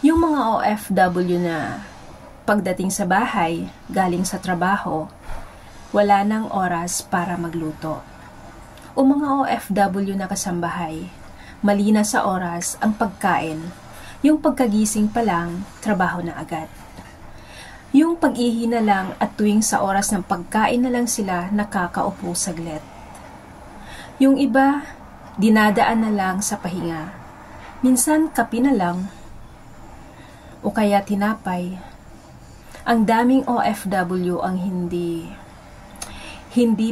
Yung mga OFW na pagdating sa bahay, galing sa trabaho, wala nang oras para magluto. O mga OFW na kasambahay, mali na sa oras ang pagkain, yung pagkagising pa lang, trabaho na agad. Yung pag-ihi na lang at tuwing sa oras ng pagkain na lang sila nakakaupo saglit. Yung iba, dinadaan na lang sa pahinga. Minsan kape na lang, o kaya tinapay. Ang daming OFW ang hindi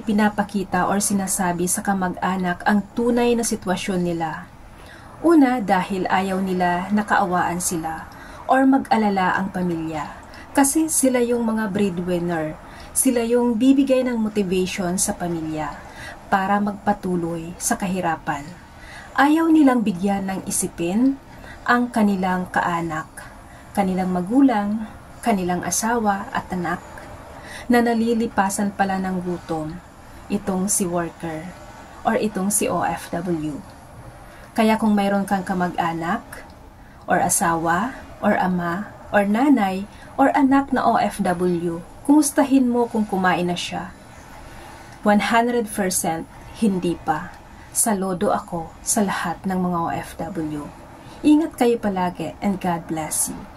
pinapakita or sinasabi sa kamag-anak ang tunay na sitwasyon nila. Una, dahil ayaw nila nakaawaan sila or mag-alala ang pamilya. Kasi sila yung mga breadwinner. Sila yung bibigay ng motivation sa pamilya para magpatuloy sa kahirapan. Ayaw nilang bigyan ng isipin ang kanilang kaanak, kanilang magulang, kanilang asawa at anak na nalilipasan pala ng gutom, itong si worker or itong si OFW. Kaya kung mayroon kang kamag-anak or asawa or ama or nanay or anak na OFW, kumustahin mo kung kumain na siya. 100% hindi pa. Saludo ako sa lahat ng mga OFW. Ingat kayo palagi and God bless you.